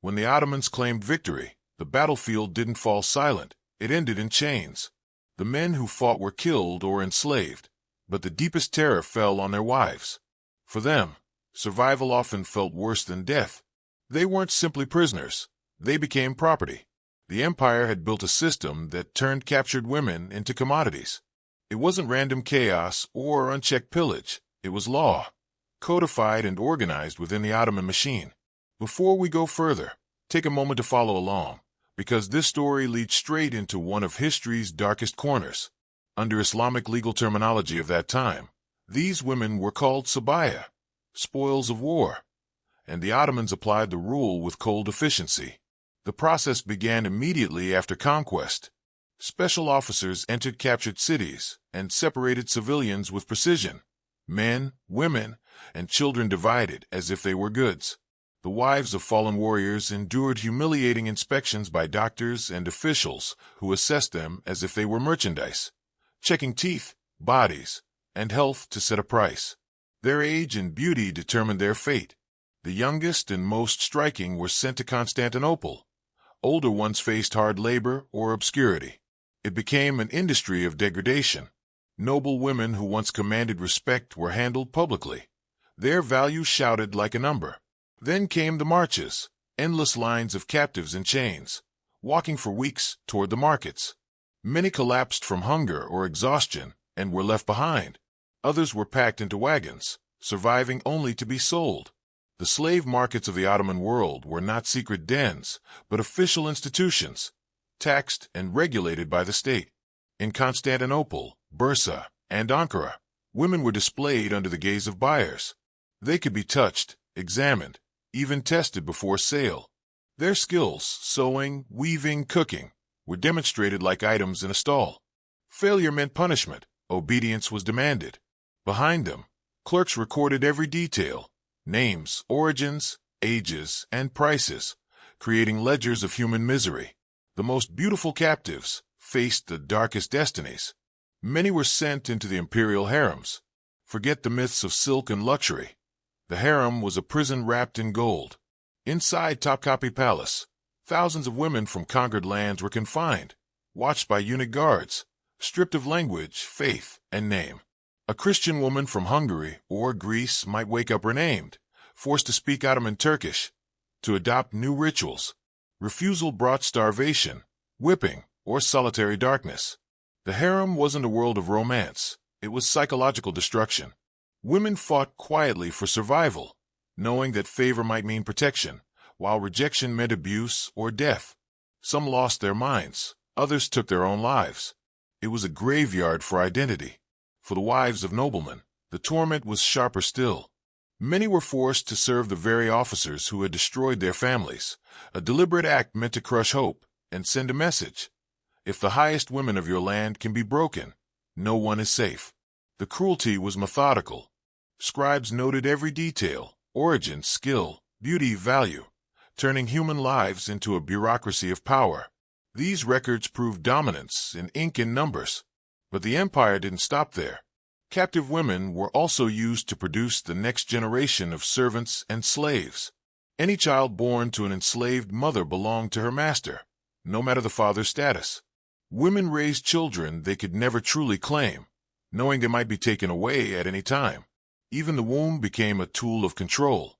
When the Ottomans claimed victory, the battlefield didn't fall silent, it ended in chains. The men who fought were killed or enslaved, but the deepest terror fell on their wives. For them, survival often felt worse than death. They weren't simply prisoners, they became property. The empire had built a system that turned captured women into commodities. It wasn't random chaos or unchecked pillage, it was law, codified and organized within the Ottoman machine. Before we go further, take a moment to follow along, because this story leads straight into one of history's darkest corners. Under Islamic legal terminology of that time, these women were called sabaya, spoils of war, and the Ottomans applied the rule with cold efficiency. The process began immediately after conquest. Special officers entered captured cities and separated civilians with precision. Men, women, and children divided as if they were goods. The wives of fallen warriors endured humiliating inspections by doctors and officials who assessed them as if they were merchandise, checking teeth, bodies, and health to set a price. Their age and beauty determined their fate. The youngest and most striking were sent to Constantinople. Older ones faced hard labor or obscurity. It became an industry of degradation. Noble women who once commanded respect were handled publicly. Their value shouted like a number. Then came the marches, endless lines of captives in chains, walking for weeks toward the markets. Many collapsed from hunger or exhaustion and were left behind. Others were packed into wagons, surviving only to be sold. The slave markets of the Ottoman world were not secret dens, but official institutions, taxed and regulated by the state. In Constantinople, Bursa, and Ankara, women were displayed under the gaze of buyers. They could be touched, examined, even tested before sale. Their skills, sewing, weaving, cooking, were demonstrated like items in a stall. Failure meant punishment, obedience was demanded. Behind them, clerks recorded every detail, names, origins, ages, and prices, creating ledgers of human misery. The most beautiful captives faced the darkest destinies. Many were sent into the imperial harems. Forget the myths of silk and luxury. The harem was a prison wrapped in gold. Inside Topkapi Palace, thousands of women from conquered lands were confined, watched by eunuch guards, stripped of language, faith, and name. A Christian woman from Hungary or Greece might wake up renamed, forced to speak Ottoman Turkish, to adopt new rituals. Refusal brought starvation, whipping, or solitary darkness. The harem wasn't a world of romance, it was psychological destruction. Women fought quietly for survival, knowing that favor might mean protection, while rejection meant abuse or death. Some lost their minds, others took their own lives. It was a graveyard for identity. For the wives of noblemen, the torment was sharper still. Many were forced to serve the very officers who had destroyed their families, a deliberate act meant to crush hope and send a message. If the highest women of your land can be broken, no one is safe. The cruelty was methodical. Scribes noted every detail, origin, skill, beauty, value, turning human lives into a bureaucracy of power. These records proved dominance in ink and numbers. But the empire didn't stop there. Captive women were also used to produce the next generation of servants and slaves. Any child born to an enslaved mother belonged to her master, no matter the father's status. Women raised children they could never truly claim, knowing they might be taken away at any time. Even the womb became a tool of control.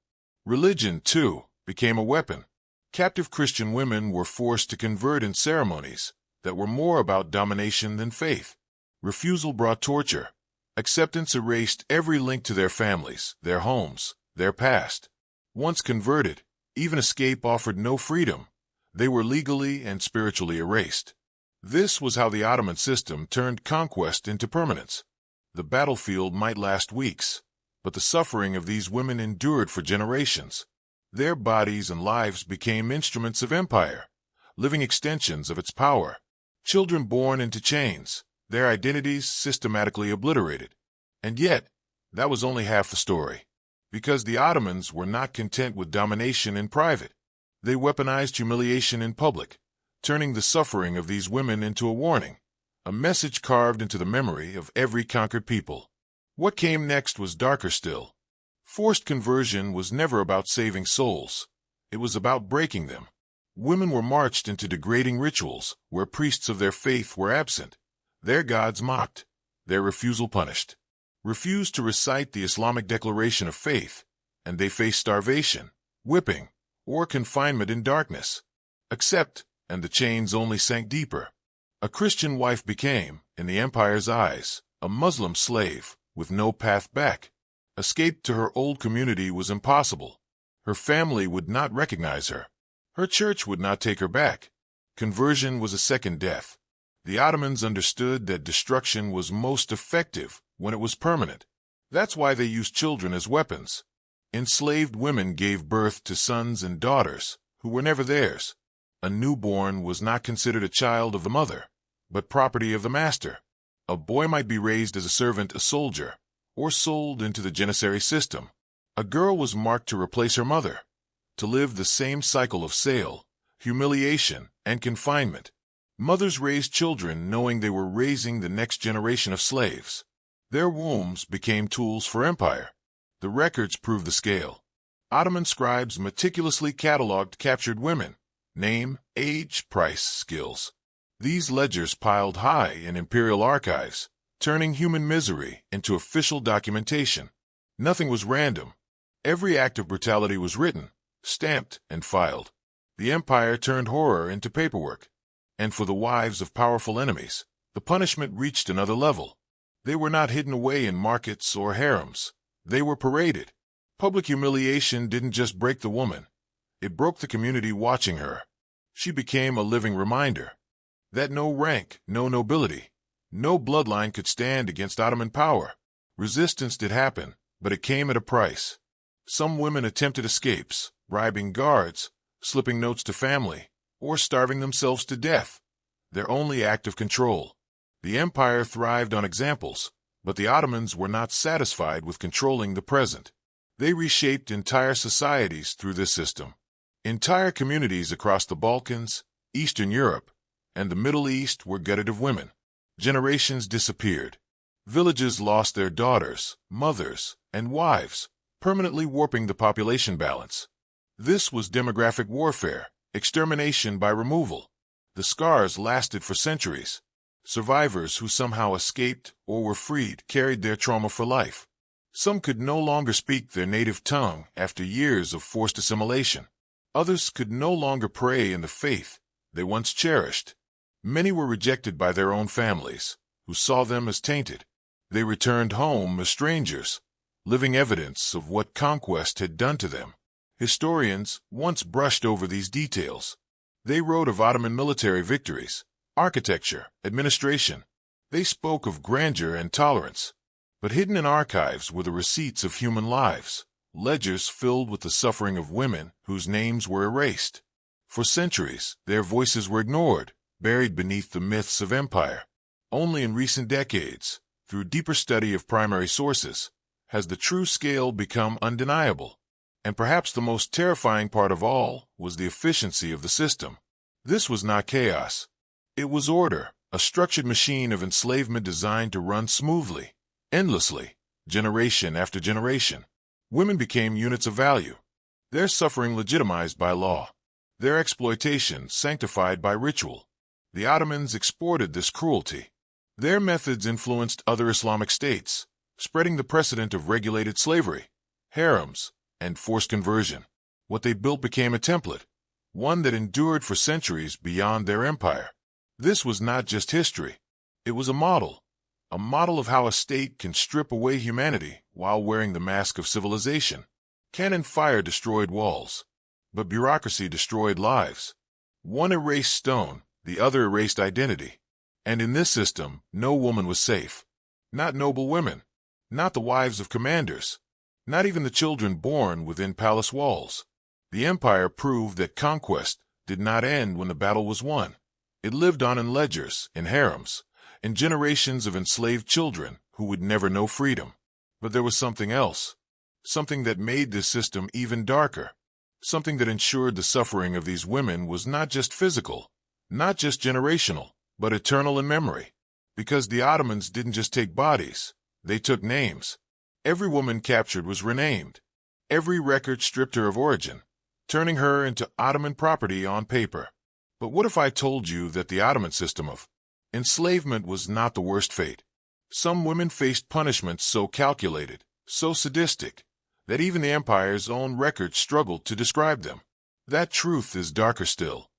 Religion, too, became a weapon. Captive Christian women were forced to convert in ceremonies that were more about domination than faith. Refusal brought torture. Acceptance erased every link to their families, their homes, their past. Once converted, even escape offered no freedom. They were legally and spiritually erased. This was how the Ottoman system turned conquest into permanence. The battlefield might last weeks, but the suffering of these women endured for generations. Their bodies and lives became instruments of empire, living extensions of its power. Children born into chains, their identities systematically obliterated. And yet, that was only half the story. Because the Ottomans were not content with domination in private. They weaponized humiliation in public, turning the suffering of these women into a warning, a message carved into the memory of every conquered people. What came next was darker still. Forced conversion was never about saving souls. It was about breaking them. Women were marched into degrading rituals where priests of their faith were absent, their gods mocked, their refusal punished. Refused to recite the Islamic declaration of faith, and they faced starvation, whipping, or confinement in darkness. Accept, and the chains only sank deeper. A Christian wife became, in the empire's eyes, a Muslim slave with no path back. Escape to her old community was impossible. Her family would not recognize her. Her church would not take her back. Conversion was a second death. The Ottomans understood that destruction was most effective when it was permanent. That's why they used children as weapons. Enslaved women gave birth to sons and daughters who were never theirs. A newborn was not considered a child of the mother, but property of the master. A boy might be raised as a servant, a soldier, or sold into the janissary system. A girl was marked to replace her mother, to live the same cycle of sale, humiliation, and confinement. Mothers raised children knowing they were raising the next generation of slaves. Their wombs became tools for empire. The records prove the scale. Ottoman scribes meticulously cataloged captured women: name, age, price, skills. These ledgers piled high in imperial archives, turning human misery into official documentation. Nothing was random. Every act of brutality was written, stamped, and filed. The empire turned horror into paperwork. And for the wives of powerful enemies, the punishment reached another level. They were not hidden away in markets or harems. They were paraded. Public humiliation didn't just break the woman. It broke the community watching her. She became a living reminder that no rank, no nobility, no bloodline could stand against Ottoman power. Resistance did happen, but it came at a price. Some women attempted escapes, bribing guards, slipping notes to family, or starving themselves to death. Their only act of control. The empire thrived on examples, but the Ottomans were not satisfied with controlling the present. They reshaped entire societies through this system. Entire communities across the Balkans, Eastern Europe, and the Middle East were gutted of women. Generations disappeared. Villages lost their daughters, mothers, and wives, permanently warping the population balance. This was demographic warfare, extermination by removal. The scars lasted for centuries. Survivors who somehow escaped or were freed carried their trauma for life. Some could no longer speak their native tongue after years of forced assimilation. Others could no longer pray in the faith they once cherished. Many were rejected by their own families, who saw them as tainted. They returned home as strangers, living evidence of what conquest had done to them. Historians once brushed over these details. They wrote of Ottoman military victories, architecture, administration. They spoke of grandeur and tolerance. But hidden in archives were the receipts of human lives, ledgers filled with the suffering of women whose names were erased. For centuries, their voices were ignored, buried beneath the myths of empire. Only in recent decades, through deeper study of primary sources, has the true scale become undeniable. And perhaps the most terrifying part of all was the efficiency of the system. This was not chaos. It was order, a structured machine of enslavement designed to run smoothly, endlessly, generation after generation. Women became units of value, their suffering legitimized by law, their exploitation sanctified by ritual. The Ottomans exported this cruelty. Their methods influenced other Islamic states, spreading the precedent of regulated slavery, harems, and forced conversion. What they built became a template, one that endured for centuries beyond their empire. This was not just history. It was a model of how a state can strip away humanity while wearing the mask of civilization. Cannon fire destroyed walls, but bureaucracy destroyed lives. One erased stone, the other erased identity. And in this system, no woman was safe. Not noble women, not the wives of commanders, not even the children born within palace walls. The empire proved that conquest did not end when the battle was won. It lived on in ledgers, in harems, in generations of enslaved children who would never know freedom. But there was something else, something that made this system even darker, something that ensured the suffering of these women was not just physical, not just generational, but eternal in memory. Because the Ottomans didn't just take bodies, they took names. Every woman captured was renamed. Every record stripped her of origin. turning her into Ottoman property on paper. But what if I told you that the Ottoman system of enslavement was not the worst fate? Some women faced punishments so calculated, so sadistic, that even the empire's own records struggled to describe them. That truth is darker still.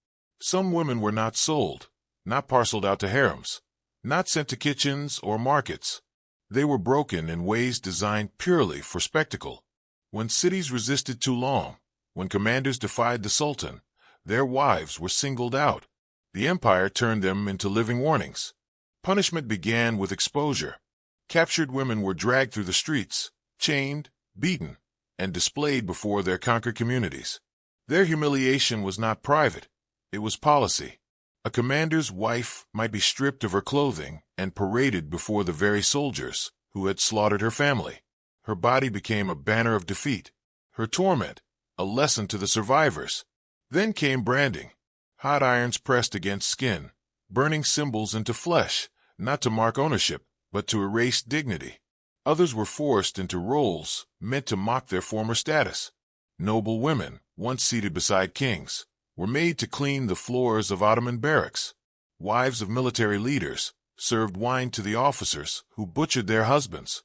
Some women were not sold, not parceled out to harems, not sent to kitchens or markets. They were broken in ways designed purely for spectacle. When cities resisted too long, when commanders defied the Sultan, their wives were singled out. The empire turned them into living warnings. Punishment began with exposure. Captured women were dragged through the streets, chained, beaten, and displayed before their conquered communities. Their humiliation was not private, it was policy. A commander's wife might be stripped of her clothing and paraded before the very soldiers who had slaughtered her family. Her body became a banner of defeat, her torment a lesson to the survivors. Then came branding, hot irons pressed against skin, burning symbols into flesh, not to mark ownership, but to erase dignity. Others were forced into roles meant to mock their former status. Noble women, once seated beside kings, were made to clean the floors of Ottoman barracks. Wives of military leaders served wine to the officers who butchered their husbands.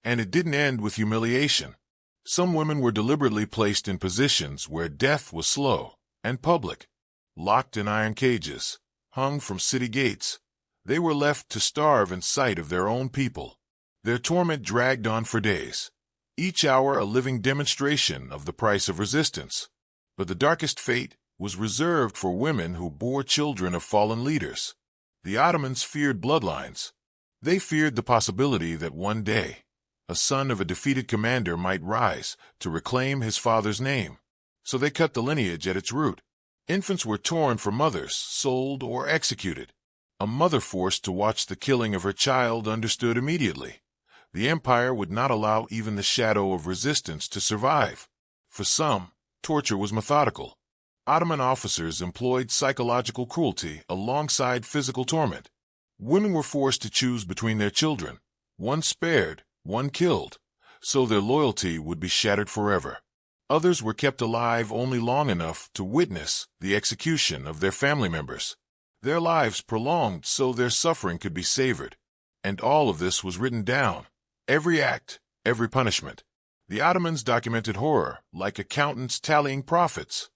And it didn't end with humiliation. Some women were deliberately placed in positions where death was slow and public. Locked in iron cages, hung from city gates, they were left to starve in sight of their own people. Their torment dragged on for days, each hour a living demonstration of the price of resistance. But the darkest fate was reserved for women who bore children of fallen leaders. The Ottomans feared bloodlines. They feared the possibility that one day, a son of a defeated commander might rise to reclaim his father's name. So they cut the lineage at its root. Infants were torn from mothers, sold, or executed. A mother forced to watch the killing of her child understood immediately. The empire would not allow even the shadow of resistance to survive. For some, torture was methodical. Ottoman officers employed psychological cruelty alongside physical torment. Women were forced to choose between their children, one spared, one killed, so their loyalty would be shattered forever. Others were kept alive only long enough to witness the execution of their family members. Their lives prolonged so their suffering could be savored. And all of this was written down. Every act, every punishment. The Ottomans documented horror like accountants tallying profits.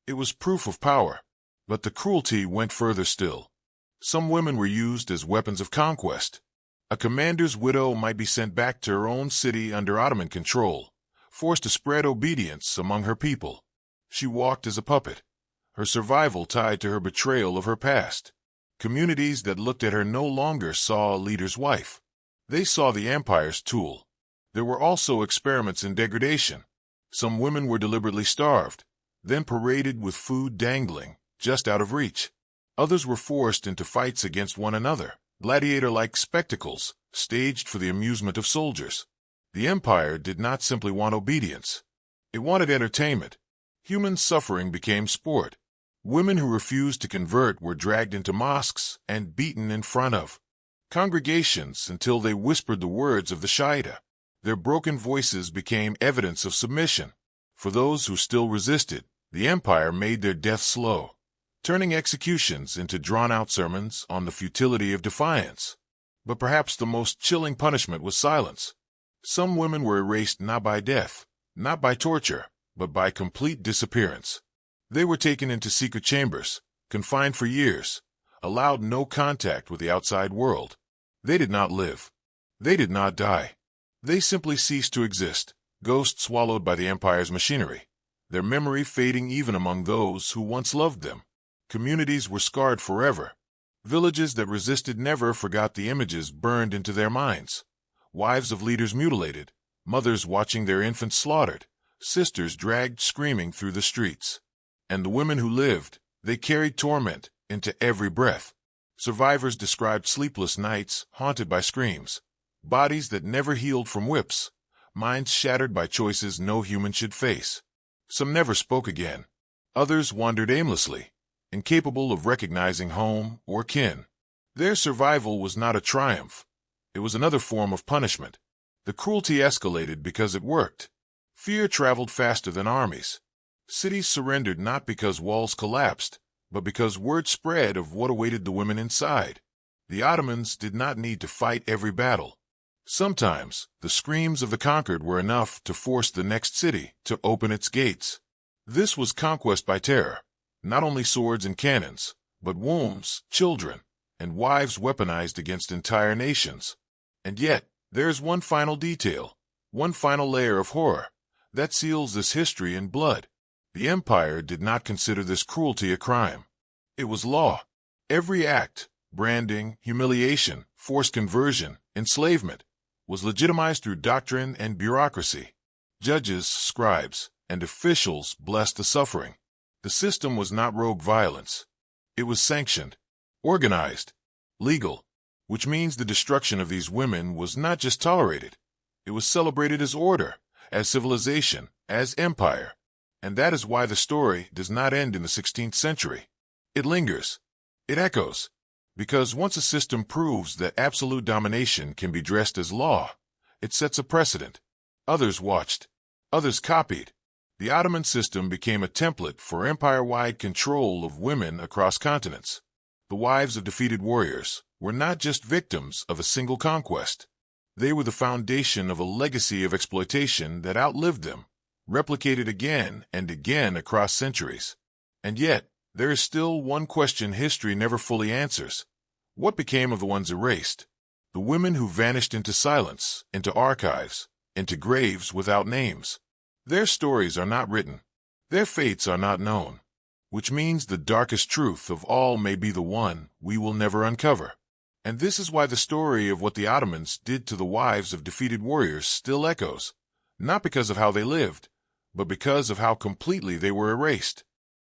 It was proof of power. But the cruelty went further still. Some women were used as weapons of conquest. A commander's widow might be sent back to her own city under Ottoman control, forced to spread obedience among her people. She walked as a puppet, her survival tied to her betrayal of her past. Communities that looked at her no longer saw a leader's wife. They saw the empire's tool. There were also experiments in degradation. Some women were deliberately starved, then paraded with food dangling just out of reach. Others were forced into fights against one another, gladiator-like spectacles staged for the amusement of soldiers. The empire did not simply want obedience. It wanted entertainment. Human suffering became sport. Women who refused to convert were dragged into mosques and beaten in front of congregations until they whispered the words of the Shahada. Their broken voices became evidence of submission. For those who still resisted, the empire made their death slow, turning executions into drawn-out sermons on the futility of defiance. But perhaps the most chilling punishment was silence. Some women were erased not by death, not by torture, but by complete disappearance. They were taken into secret chambers, confined for years, allowed no contact with the outside world. They did not live. They did not die. They simply ceased to exist, ghosts swallowed by the empire's machinery, their memory fading even among those who once loved them. Communities were scarred forever. Villages that resisted never forgot the images burned into their minds. Wives of leaders mutilated, mothers watching their infants slaughtered, sisters dragged screaming through the streets. And the women who lived, they carried torment into every breath. Survivors described sleepless nights haunted by screams, bodies that never healed from whips, minds shattered by choices no human should face. Some never spoke again. Others wandered aimlessly, incapable of recognizing home or kin. Their survival was not a triumph. It was another form of punishment. The cruelty escalated because it worked. Fear traveled faster than armies. Cities surrendered not because walls collapsed, but because word spread of what awaited the women inside. The Ottomans did not need to fight every battle. Sometimes, the screams of the conquered were enough to force the next city to open its gates. This was conquest by terror, not only swords and cannons, but wombs, children, and wives weaponized against entire nations. And yet, there is one final detail, one final layer of horror, that seals this history in blood. The empire did not consider this cruelty a crime. It was law. Every act, branding, humiliation, forced conversion, enslavement, was legitimized through doctrine and bureaucracy. Judges, scribes, and officials blessed the suffering. The system was not rogue violence. It was sanctioned, organized, legal, which means the destruction of these women was not just tolerated. It was celebrated as order, as civilization, as empire. And that is why the story does not end in the 16th century. It lingers. It echoes. Because once a system proves that absolute domination can be dressed as law, it sets a precedent. Others watched. Others copied. The Ottoman system became a template for empire-wide control of women across continents. The wives of defeated warriors were not just victims of a single conquest. They were the foundation of a legacy of exploitation that outlived them, replicated again and again across centuries. And yet, there is still one question history never fully answers. What became of the ones erased? The women who vanished into silence, into archives, into graves without names. Their stories are not written. Their fates are not known. Which means the darkest truth of all may be the one we will never uncover. And this is why the story of what the Ottomans did to the wives of defeated warriors still echoes, not because of how they lived, but because of how completely they were erased.